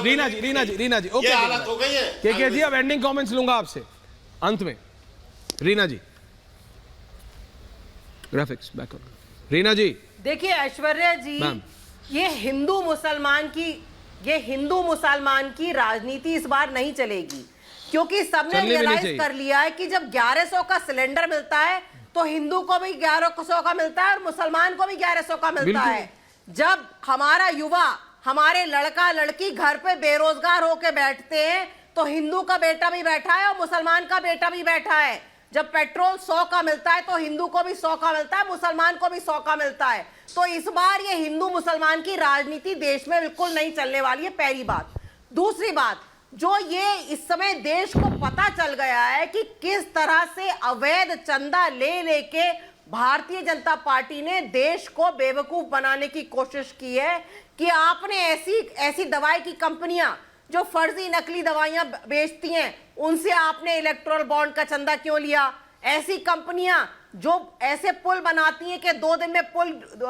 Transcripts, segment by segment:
रीना जी okay, हालत हो गई है। के जी अब एंडिंग कमेंट्स लूंगा आपसे अंत में। रीना जी ग्राफिक्स बैक ऑन। रीना जी देखिए ऐश्वर्या जी, ये हिंदू मुसलमान की राजनीति इस बार नहीं चलेगी, क्योंकि सबने रियलाइज कर लिया है कि जब 1100 का सिलेंडर मिलता है तो हिंदू को भी 1100 का मिलता है और मुसलमान को भी 1100 का मिलता है। जब हमारा युवा, हमारे लड़का लड़की घर पे बेरोजगार होके बैठते हैं तो हिंदू का बेटा भी बैठा है और मुसलमान का बेटा भी बैठा है। जब पेट्रोल 100 का मिलता है तो हिंदू को भी 100 का मिलता है, मुसलमान को भी 100 का मिलता है। तो इस बार ये हिंदू मुसलमान की राजनीति देश में बिल्कुल नहीं चलने वाली है, पहली बात। दूसरी बात, जो ये इस समय देश को पता चल गया है कि किस तरह से अवैध चंदा ले लेके भारतीय जनता पार्टी ने देश को बेवकूफ बनाने की कोशिश की है कि आपने ऐसी दवाई की कंपनियां जो फर्जी नकली दवाइयां बेचती हैं उनसे आपने इलेक्टोरल बॉन्ड का चंदा क्यों लिया? ऐसी कंपनियां जो ऐसे पुल बनाती हैं कि 2 दिन में पुल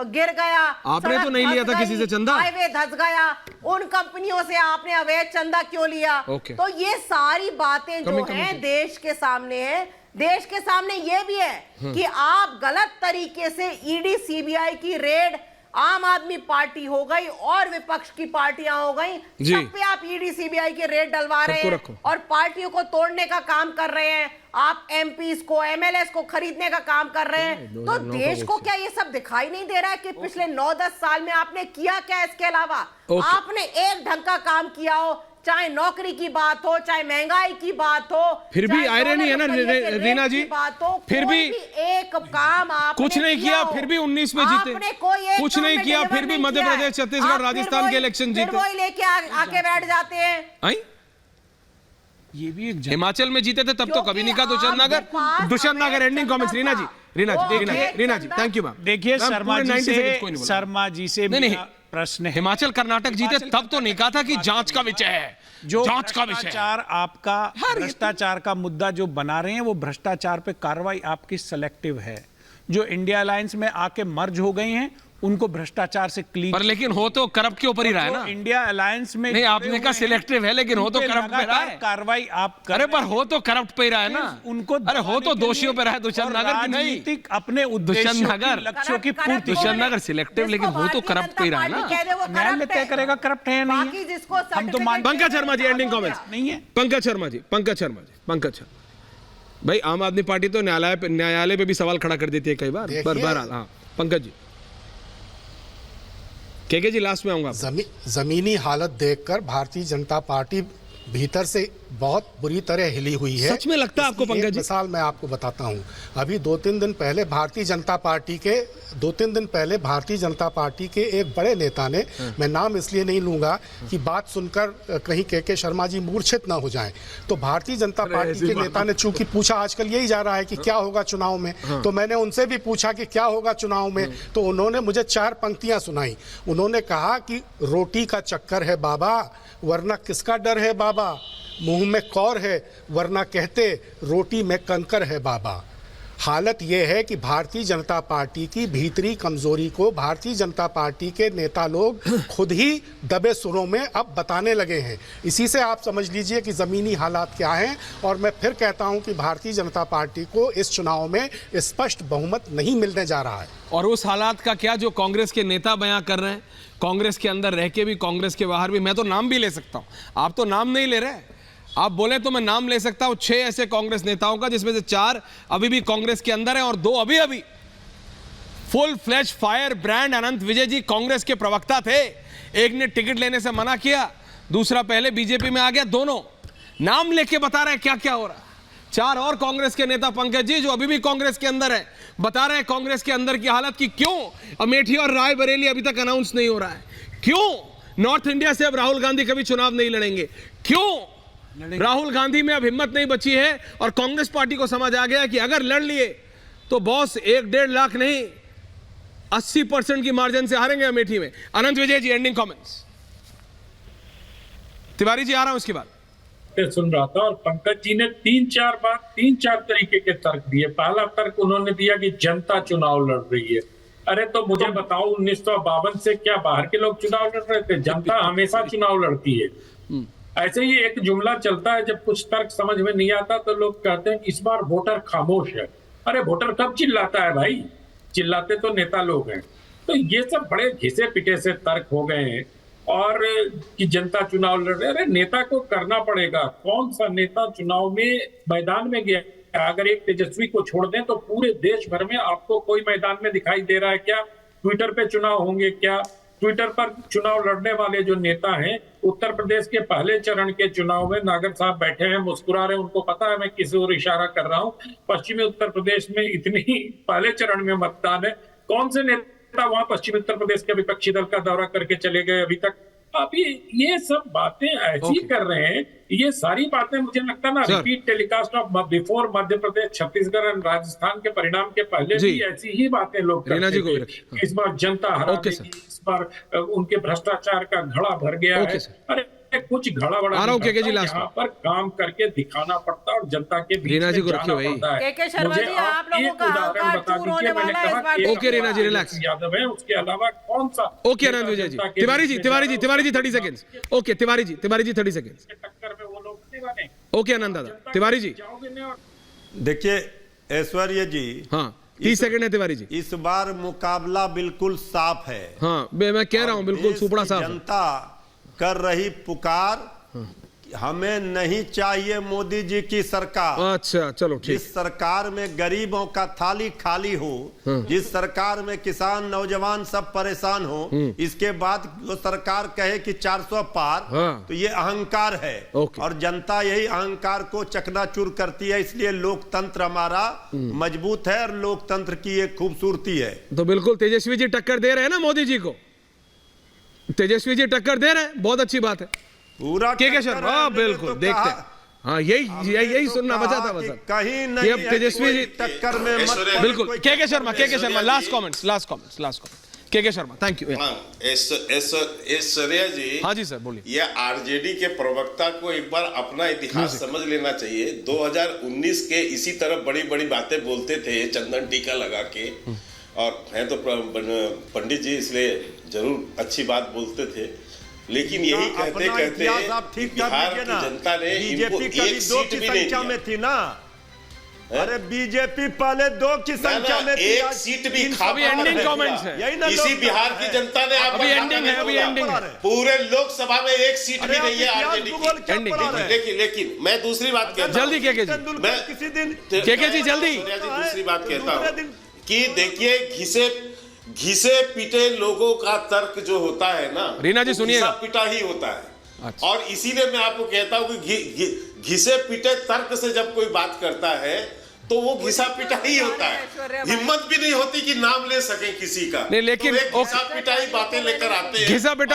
गिर गया, आपने तो नहीं लिया था किसी से चंदा, हाईवे धंस गया, उन कंपनियों से आपने अवैध चंदा क्यों लिया? तो ये सारी बातें जो हैं देश के सामने है। देश के सामने ये भी है कि आप गलत तरीके से ईडी सीबीआई की रेड, आम आदमी पार्टी हो गई और विपक्ष की पार्टियां हो गई, सब पे आप ईडी सीबीआई के रेड डलवा रहे हैं और पार्टियों को तोड़ने का काम कर रहे हैं। आप एमपीज को, एमएलएस को खरीदने का काम कर रहे हैं। तो देश को क्या ये सब दिखाई नहीं दे रहा है कि पिछले 9-10 साल में आपने किया क्या? इसके अलावा आपने एक ढंग का काम किया हो, चाहे नौकरी की बात हो, चाहे महंगाई की बात हो, फिर भी आयरनी है ना रीना जी, फिर भी एक काम आपने कुछ नहीं किया, फिर भी 19 में जीते, कुछ नहीं किया, फिर भी मध्य प्रदेश, छत्तीसगढ़, राजस्थान के इलेक्शन जीते, वही लेके आके बैठ जाते हैं। ये भी एक हिमाचल में जीते थे तब तो कभी नहीं कहा Dushyant Nagar. Ending comments Reena ji thank you ma'am. देखिए शर्मा जी से प्रश्न, हिमाचल कर्नाटक जीते तब तो नहीं कहा था कि जांच का विषय है, जो भ्रष्टाचार आपका भ्रष्टाचार का मुद्दा जो बना रहे हैं वो भ्रष्टाचार पे कार्रवाई आपकी सेलेक्टिव है। जो इंडिया अलायंस में आके मर्ज हो गए हैं उनको भ्रष्टाचार से क्लीन, पर लेकिन हो तो करप्ट के ऊपर ही रहा है ना। इंडिया अलायंस में नहीं, आपने कहा सिलेक्टिव है, लेकिन हो तो करप्ट पे रहा है। कार्रवाई आप अरे पर हो तो करप्ट पे ही रहा है ना उनको, अरे हो तो दोषियों पे रहा है दुष्यंत नगर की नहीं, अपने दुष्यंत नगर लक्ष्यों की पूर्ति। दुष्यंत नगर सिलेक्टिव, लेकिन हो तो करप्ट पे ही रहा है ना। न्यायालय तय करेगा करप्ट है या नहीं है। हम तो पंकज शर्मा जी एंडिंग कमेंट्स नहीं है। पंकज शर्मा भाई, आम आदमी पार्टी तो न्यायालय पे भी सवाल खड़ा कर देती है कई बार, पर बहरहाल हाँ पंकज जी। के जी लास्ट में आऊंगा। जमीनी हालत देखकर भारतीय जनता पार्टी भीतर से बहुत बुरी तरह हिली हुई है। सच में लगता है आपको पंकज जी? मिसाल मैं आपको बताता हूं। अभी 2-3 दिन पहले भारतीय जनता पार्टी के एक बड़े नेता ने, मैं नाम इसलिए नहीं लूंगा कि बात सुनकर कहीं के शर्मा जी मूर्छित ना हो जाएं, तो भारतीय जनता पार्टी के नेता ने चूंकि पूछा, आजकल यही जा रहा है कि क्या होगा चुनाव में, तो मैंने उनसे भी पूछा कि क्या होगा चुनाव में, तो उन्होंने मुझे 4 पंक्तियां सुनाई। उन्होंने कहा कि रोटी का चक्कर है बाबा, वरना किसका डर है बाबा, मुंह में कौर है वरना कहते रोटी में कंकर है बाबा। हालत यह है कि भारतीय जनता पार्टी की भीतरी कमजोरी को भारतीय जनता पार्टी के नेता लोग खुद ही दबे सुरों में अब बताने लगे हैं। इसी से आप समझ लीजिए कि ज़मीनी हालात क्या हैं। और मैं फिर कहता हूं कि भारतीय जनता पार्टी को इस चुनाव में स्पष्ट बहुमत नहीं मिलने जा रहा है। और उस हालात का क्या जो कांग्रेस के नेता बयां कर रहे हैं, कांग्रेस के अंदर रह के भी, कांग्रेस के बाहर भी। मैं तो नाम भी ले सकता हूं, आप तो नाम नहीं ले रहे। आप बोले तो मैं नाम ले सकता हूं 6 ऐसे कांग्रेस नेताओं का, जिसमें से 4 अभी भी कांग्रेस के अंदर हैं और 2 अभी फुल फ्लैश फायर ब्रांड। अनंत विजय जी कांग्रेस के प्रवक्ता थे, एक ने टिकट लेने से मना किया, दूसरा पहले बीजेपी में आ गया। दोनों नाम लेके बता रहे हैं क्या क्या हो रहा है। 4 और कांग्रेस के नेता पंकज जी जो अभी भी कांग्रेस के अंदर है, बता रहे हैं कांग्रेस के अंदर की हालत की क्यों अमेठी और रायबरेली अभी तक अनाउंस नहीं हो रहा है, क्यों नॉर्थ इंडिया से अब राहुल गांधी कभी चुनाव नहीं लड़ेंगे, क्यों राहुल गांधी में अब हिम्मत नहीं बची है। और कांग्रेस पार्टी को समझ आ गया कि अगर लड़ लिए तो बॉस 1-1.5 लाख नहीं 80% की मार्जिन से हारेंगे अमेठी में। अनंत विजय जी एंडिंग कमेंट्स। तिवारी जी आ रहा हूं उसके बाद। सुन रहा था और पंकज जी ने 3-4 तरीके के तर्क दिए। पहला तर्क उन्होंने दिया कि जनता चुनाव लड़ रही है। अरे तो मुझे बताओ 1952 से क्या बाहर के लोग चुनाव लड़ रहे थे? जनता हमेशा चुनाव लड़ती है। ऐसे ही एक जुमला चलता है, जब कुछ तर्क समझ में नहीं आता तो लोग कहते हैं कि इस बार वोटर खामोश है। अरे वोटर कब चिल्लाता है भाई? चिल्लाते तो नेता लोग हैं। तो ये सब बड़े घिसे पिटे से तर्क हो गए हैं। और कि जनता चुनाव लड़ रहे, अरे नेता को करना पड़ेगा। कौन सा नेता चुनाव में मैदान में गया? अगर एक तेजस्वी को छोड़ दें तो पूरे देश भर में आपको कोई मैदान में दिखाई दे रहा है क्या? ट्विटर पे चुनाव होंगे क्या? ट्विटर पर चुनाव लड़ने वाले जो नेता हैं, उत्तर प्रदेश के पहले चरण के चुनाव में नागर साहब बैठे हैं, मुस्कुरा रहे हैं, उनको पता है मैं किस ओर इशारा कर रहा हूं। पश्चिमी उत्तर प्रदेश में इतनी पहले चरण में मतदान है, कौन से नेता वहां पश्चिमी उत्तर प्रदेश के विपक्षी दल का दौरा करके चले गए अभी तक? अभी ये सब बातें ऐसी कर रहे हैं, ये सारी बातें मुझे लगता है ना repeat telecast of before Madhya Pradesh, Chhattisgarh और राजस्थान के परिणाम के पहले भी ऐसी ही बातें लोग करते थे। इस बार जनता हरा देगी, इस बार उनके भ्रष्टाचार का घड़ा भर गया है। अरे कुछ घड़ा बड़ा यहाँ पर काम करके दिखाना पड़ता और जनता के बीच में जाना पड़ता है। के शर्मा जी, आप लोगों का उदाहरण बता दीजिए, मैंने कहा ओके रीना जी रिलैक्स, यादव है, उसके अलावा कौन सा? ओके आनंद Vijay ji, Tiwari ji 30 seconds. Okay Tiwari ji 30 seconds. टक्कर में वो लोग नहीं बने। ओके आनंद दादा, तिवारी जी देखिए ऐश्वर्य जी, हाँ 30 सेकंड है तिवारी जी। इस बार मुकाबला बिल्कुल साफ है। हाँ मैं कह रहा हूँ बिल्कुल सुपड़ा साफ। जनता कर रही पुकार, हमें नहीं चाहिए मोदी जी की सरकार। अच्छा चलो ठीक। जिस सरकार में गरीबों का थाली खाली हो, जिस सरकार में किसान नौजवान सब परेशान हो, इसके बाद जो सरकार कहे कि 400 पार, तो ये अहंकार है। और जनता यही अहंकार को चकनाचूर करती है। इसलिए लोकतंत्र हमारा मजबूत है और लोकतंत्र की एक खूबसूरती है। तो बिल्कुल तेजस्वी जी टक्कर दे रहे हैं ना मोदी जी को, तेजस्वी जी टक्कर दे रहे हैं, बहुत अच्छी बात है। पूरा के शर्मा बिल्कुल देखते हैं। हाँ यही सुनना बचा था बस। कहीं नहीं अब तेजस्वी जी टक्कर में मत। बिल्कुल के शर्मा लास्ट कमेंट्स के शर्मा थैंक यू। ऐश्वर्या जी, हाँ जी सर बोलिए। ये आरजेडी के प्रवक्ता को एक बार अपना इतिहास समझ लेना चाहिए। 2019 के इसी तरह बड़ी बड़ी बातें बोलते थे चंदन टीका लगा के, और हैं तो पंडित जी, इसलिए जरूर अच्छी बात बोलते थे। लेकिन यही कहते बिहार की जनता ने इनको एक सीट भी नहीं दिया। में थी ना। अरे बीजेपी पहले 2 की संख्या में थी, एक सीट भी अभी एंडिंग कमेंट्स है। इसी बिहार की जनता ने अभी एंडिंग है। पूरे लोकसभा में एक सीट भी नहीं है आरजेडी की। लेकिन मैं दूसरी बात कहता हूं, जल्दी के किसी दिन जी जल्दी दूसरी बात कहता हूं कि देखिए घिसे पिटे लोगों का तर्क जो होता है ना, रीना जी सुनिएगा, पिटा ही होता है। अच्छा। और इसीलिए मैं आपको कहता हूं कि घिसे पिटे तर्क से जब कोई बात करता है तो वो घिसा पिटा ही होता है। हिम्मत भी नहीं होती कि नाम ले सकें किसी का, नहीं, लेकिन घिसा पिटाई बातें लेकर आते हैं। घिसा पिटा